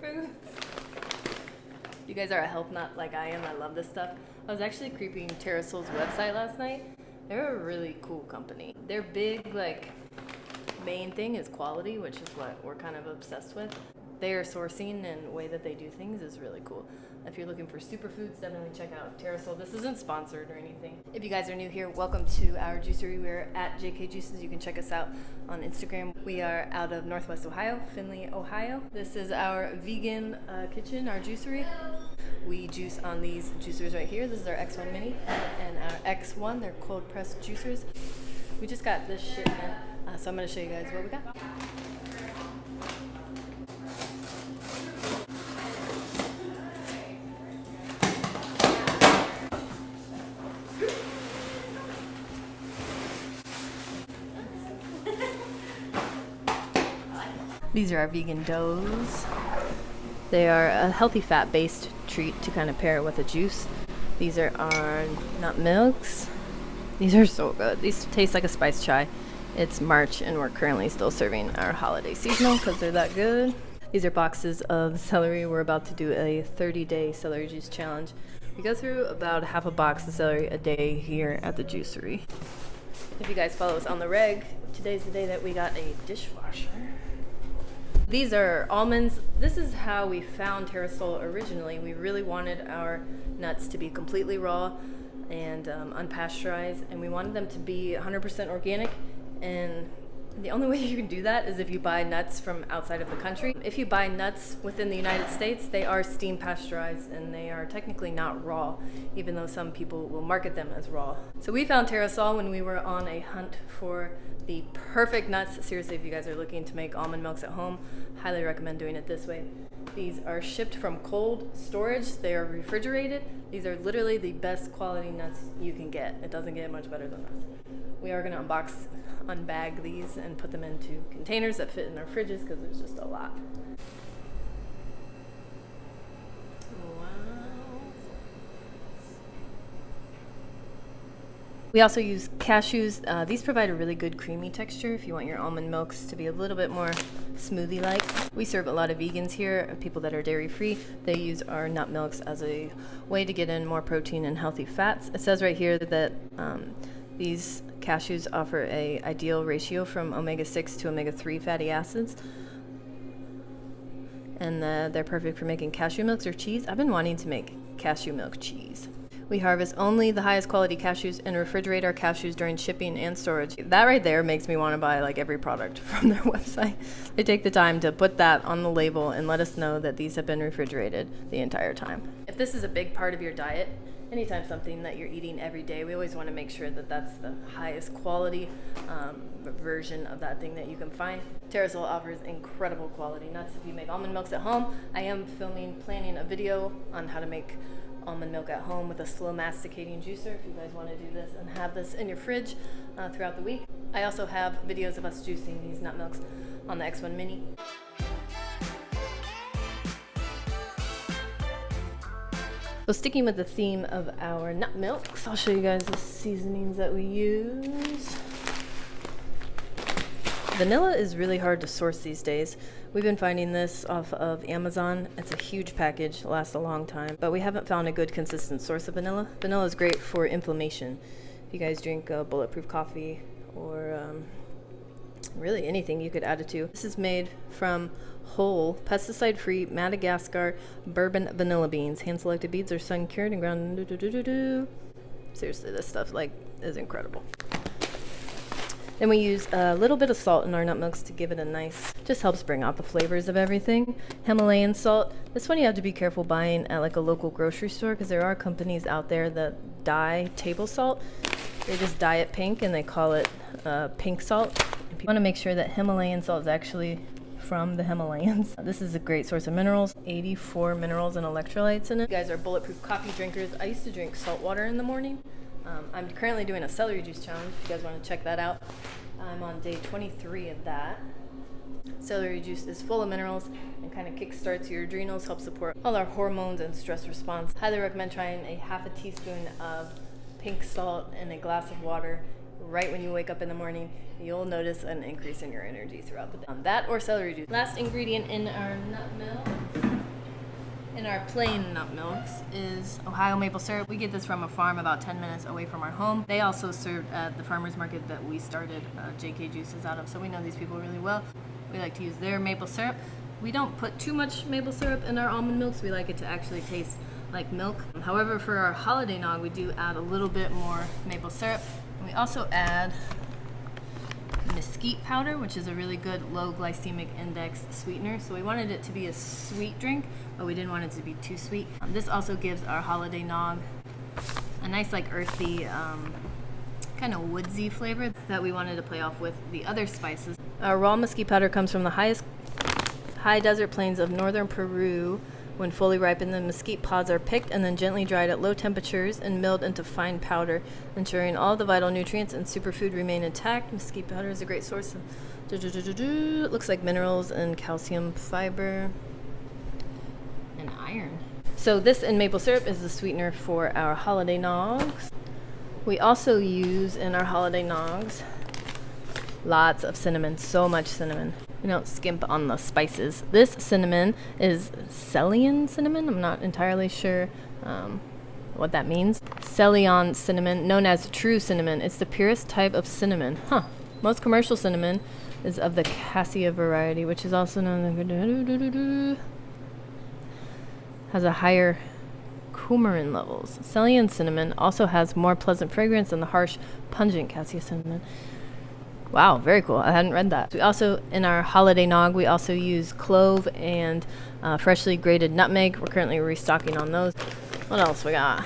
Superfoods. You guys are a health nut like I am. I love this stuff. I was actually creeping Terrasol's website last night. They're a really cool company. Their big, main thing is quality, which is what we're kind of obsessed with. Their sourcing and the way that they do things is really cool. If you're looking for superfoods, definitely check out Terrasol. This isn't sponsored or anything. If you guys are new here, welcome to our juicery. We're at JK Juices. You can check us out on Instagram. We are out of Northwest Ohio, Findlay, Ohio. This is our vegan kitchen, our juicery. We juice on these juicers right here. This is our X1 Mini and our X1. They're cold pressed juicers. We just got this shit in, so I'm going to show you guys what we got. These are our vegan doughs. They are a healthy fat-based treat to kind of pair with a juice. These are our nut milks. These are so good. These taste like a spice chai. It's March and we're currently still serving our holiday seasonal because they're that good. These are boxes of celery. We're about to do a 30-day celery juice challenge. We go through about half a box of celery a day here at the juicery. If you guys follow us on the reg, today's the day that we got a dishwasher. These are almonds. This is how we found Terrasol originally. We really wanted our nuts to be completely raw and unpasteurized, and we wanted them to be 100% organic. And the only way you can do that is if you buy nuts from outside of the country. If you buy nuts within the United States, they are steam pasteurized and they are technically not raw, even though some people will market them as raw. So we found Terrasol when we were on a hunt for the perfect nuts. Seriously, if you guys are looking to make almond milks at home, highly recommend doing it this way. These are shipped from cold storage. They are refrigerated. These are literally the best quality nuts you can get. It doesn't get much better than this. We are going to unbag these and put them into containers that fit in our fridges because there's just a lot. We also use cashews. These provide a really good creamy texture if you want your almond milks to be a little bit more smoothie-like. We serve a lot of vegans here, people that are dairy-free. They use our nut milks as a way to get in more protein and healthy fats. It says right here that these cashews offer a ideal ratio from omega-6 to omega-3 fatty acids. And they're perfect for making cashew milks or cheese. I've been wanting to make cashew milk cheese. We harvest only the highest quality cashews and refrigerate our cashews during shipping and storage. That right there makes me want to buy every product from their website. They take the time to put that on the label and let us know that these have been refrigerated the entire time. If this is a big part of your diet, anytime something that you're eating every day, we always want to make sure that that's the highest quality version of that thing that you can find. Terrasol offers incredible quality nuts. If you make almond milks at home, I am planning a video on how to make almond milk at home with a slow masticating juicer if you guys want to do this and have this in your fridge throughout the week. I also have videos of us juicing these nut milks on the X1 Mini. So sticking with the theme of our nut milks, I'll show you guys the seasonings that we use. Vanilla is really hard to source these days. We've been finding this off of Amazon. It's a huge package, lasts a long time, but we haven't found a good consistent source of vanilla. Vanilla is great for inflammation. If you guys drink bulletproof coffee or really anything you could add it to. This is made from whole, pesticide-free Madagascar bourbon vanilla beans. Hand-selected beans are sun-cured and ground. Seriously, this stuff is incredible. Then we use a little bit of salt in our nut milks to give it a nice, just helps bring out the flavors of everything. Himalayan salt. This one you have to be careful buying at a local grocery store because there are companies out there that dye table salt. They just dye it pink and they call it pink salt. And you want to make sure that Himalayan salt is actually from the Himalayas. This is a great source of minerals, 84 minerals and electrolytes in it. You guys are bulletproof coffee drinkers. I used to drink salt water in the morning. I'm currently doing a celery juice challenge if you guys want to check that out. I'm on day 23 of that. Celery juice is full of minerals and kind of kickstarts your adrenals, helps support all our hormones and stress response. Highly recommend trying a half a teaspoon of pink salt in a glass of water right when you wake up in the morning. You'll notice an increase in your energy throughout the day. That or celery juice. Last ingredient in our nut milk In our plain nut milks is Ohio maple syrup. We get this from a farm about 10 minutes away from our home. They also served at the farmer's market that we started JK Juices out of, so we know these people really well. We like to use their maple syrup. We don't put too much maple syrup in our almond milks. We like it to actually taste like milk. However, for our holiday nog, we do add a little bit more maple syrup. And we also add mesquite powder, which is a really good low glycemic index sweetener. So we wanted it to be a sweet drink, but we didn't want it to be too sweet. This also gives our holiday nog a nice like earthy, kind of woodsy flavor that we wanted to play off with the other spices. Our raw mesquite powder comes from the high desert plains of northern Peru. When fully ripened, the mesquite pods are picked and then gently dried at low temperatures and milled into fine powder, ensuring all the vital nutrients and superfood remain intact. Mesquite powder is a great source of it looks like minerals and calcium, fiber, and iron. So this and maple syrup is the sweetener for our holiday nogs. We also use in our holiday nogs lots of cinnamon, so much cinnamon. We don't skimp on the spices. This cinnamon is Ceylon cinnamon. I'm not entirely sure what that means. Ceylon cinnamon, known as true cinnamon. It's the purest type of cinnamon. Most commercial cinnamon is of the cassia variety, which is also known as has a higher coumarin levels. Ceylon cinnamon also has more pleasant fragrance than the harsh, pungent cassia cinnamon. Wow, very cool. I hadn't read that. We also, in our holiday nog, we also use clove and freshly grated nutmeg. We're currently restocking on those. What else we got?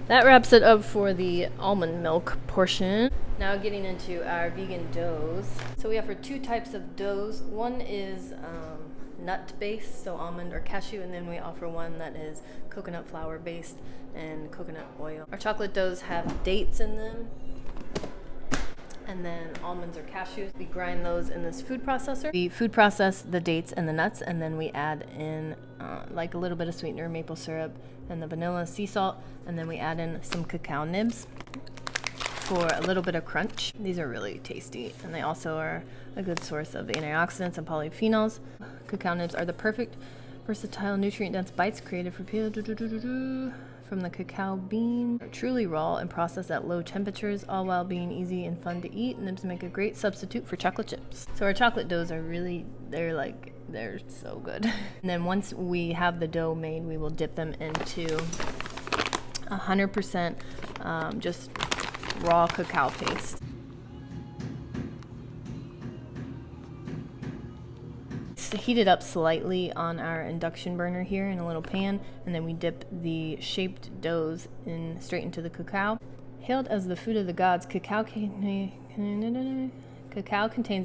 That wraps it up for the almond milk portion. Now getting into our vegan doughs. So we offer two types of doughs. One is nut based, so almond or cashew, and then we offer one that is coconut flour based and coconut oil. Our chocolate doughs have dates in them, and then almonds or cashews. We grind those in this food processor. We food process the dates and the nuts, and then we add in like a little bit of sweetener, maple syrup, and the vanilla, sea salt, and then we add in some cacao nibs for a little bit of crunch. These are really tasty, and they also are a good source of antioxidants and polyphenols. Cacao nibs are the perfect, versatile, nutrient-dense bites created for from the cacao bean. They're truly raw and processed at low temperatures, all while being easy and fun to eat. Nibs make a great substitute for chocolate chips. So our chocolate doughs are really, they're so good. And then once we have the dough made, we will dip them into 100% just raw cacao paste. Heat it up slightly on our induction burner here in a little pan, and then we dip the shaped doughs straight into the cacao. Hailed as the food of the gods, cacao contains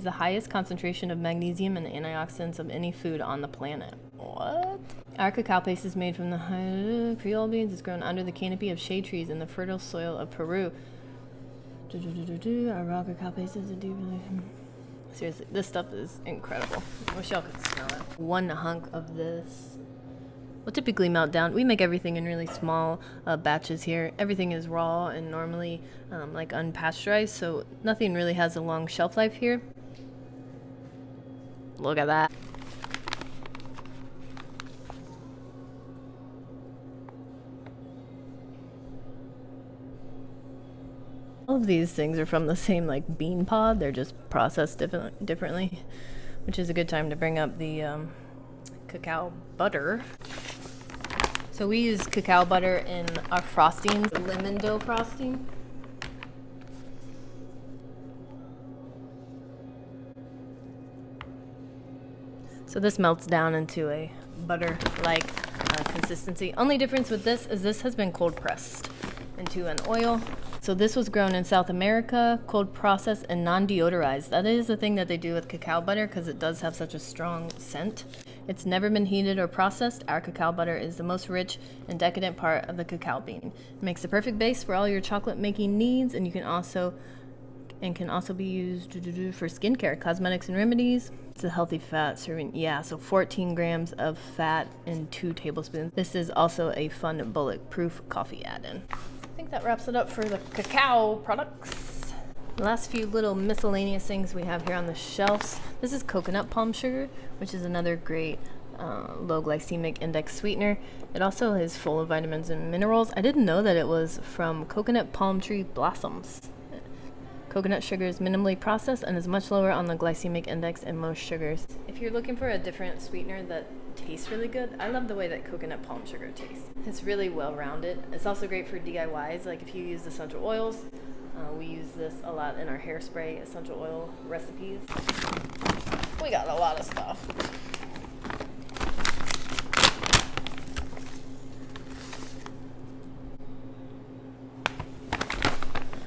the highest concentration of magnesium and antioxidants of any food on the planet. What? Our cacao paste is made from the Creole beans. It's grown under the canopy of shade trees in the fertile soil of Peru. Our raw cacao paste is a deep. Seriously, this stuff is incredible. I wish y'all could smell it. One hunk of this will typically melt down. We make everything in really small batches here. Everything is raw and normally like unpasteurized, so nothing really has a long shelf life here. Look at that. All of these things are from the same like bean pod. They're just processed differently, which is a good time to bring up the cacao butter. So we use cacao butter in our frostings, lemon dough frosting. So this melts down into a butter-like consistency. Only difference with this is this has been cold pressed into an oil. So this was grown in South America, cold processed, and non-deodorized. That is the thing that they do with cacao butter because it does have such a strong scent. It's never been heated or processed. Our cacao butter is the most rich and decadent part of the cacao bean. It makes the perfect base for all your chocolate making needs, and can also be used for skincare, cosmetics, and remedies. It's a healthy fat serving. Yeah, so 14 grams of fat in 2 tablespoons. This is also a fun bulletproof coffee add-in. I think that wraps it up for the cacao products. The last few little miscellaneous things we have here on the shelves. This is coconut palm sugar, which is another great low glycemic index sweetener. It also is full of vitamins and minerals. I didn't know that it was from coconut palm tree blossoms. Coconut sugar is minimally processed and is much lower on the glycemic index than most sugars. If you're looking for a different sweetener that tastes really good, I love the way that coconut palm sugar tastes. It's really well-rounded. It's also great for DIYs, like if you use essential oils. We use this a lot in our hairspray essential oil recipes. We got a lot of stuff.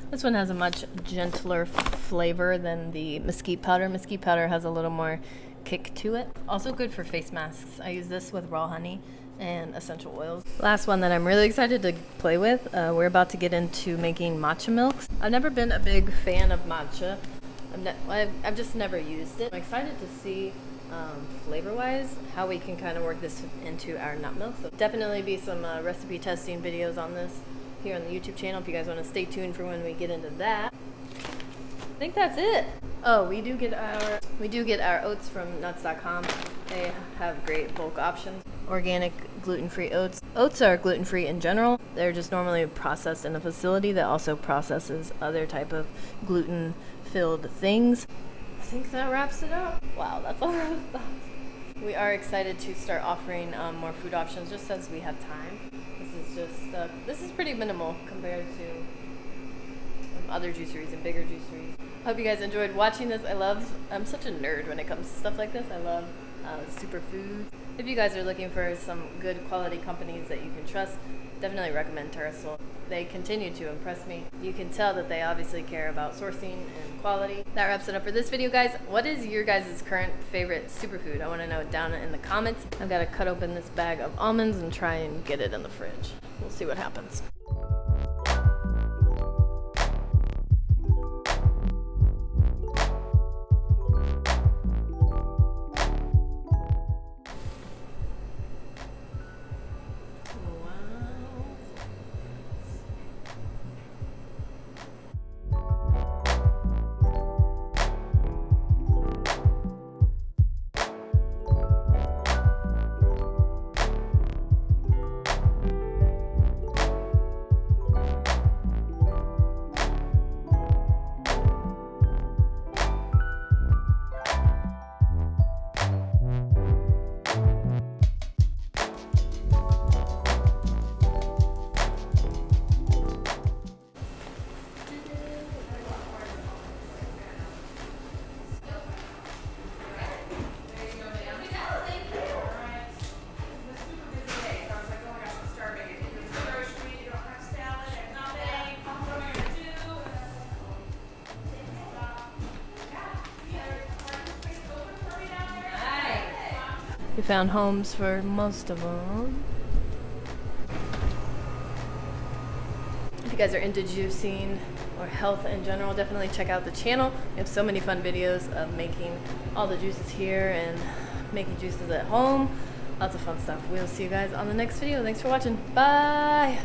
This one has a much gentler flavor than the mesquite powder. Mesquite powder has a little more kick to it. Also good for face masks. I use this with raw honey and essential oils. Last one that I'm really excited to play with, we're about to get into making matcha milks. I've never been a big fan of matcha. I've just never used it. I'm excited to see flavor-wise how we can kind of work this into our nut milk. So definitely be some recipe testing videos on this here on the YouTube channel if you guys want to stay tuned for when we get into that. I think that's it. Oh, we do get our oats from nuts.com. They have great bulk options. Organic gluten-free oats. Oats are gluten-free in general. They're just normally processed in a facility that also processes other type of gluten-filled things. I think that wraps it up. Wow, that's a lot of stuff. We are excited to start offering more food options just as we have time. This is pretty minimal compared to other juiceries and bigger juiceries. Hope you guys enjoyed watching this. I'm such a nerd when it comes to stuff like this. I love Superfoods. If you guys are looking for some good quality companies that you can trust, definitely recommend Terrasoul. They continue to impress me. You can tell that they obviously care about sourcing and quality. That wraps it up for this video, guys. What is your guys' current favorite superfood? I want to know it down in the comments. I've got to cut open this bag of almonds and try and get it in the fridge. We'll see what happens. We found homes for most of them. If you guys are into juicing or health in general, definitely check out the channel. We have so many fun videos of making all the juices here and making juices at home. Lots of fun stuff. We'll see you guys on the next video. Thanks for watching. Bye!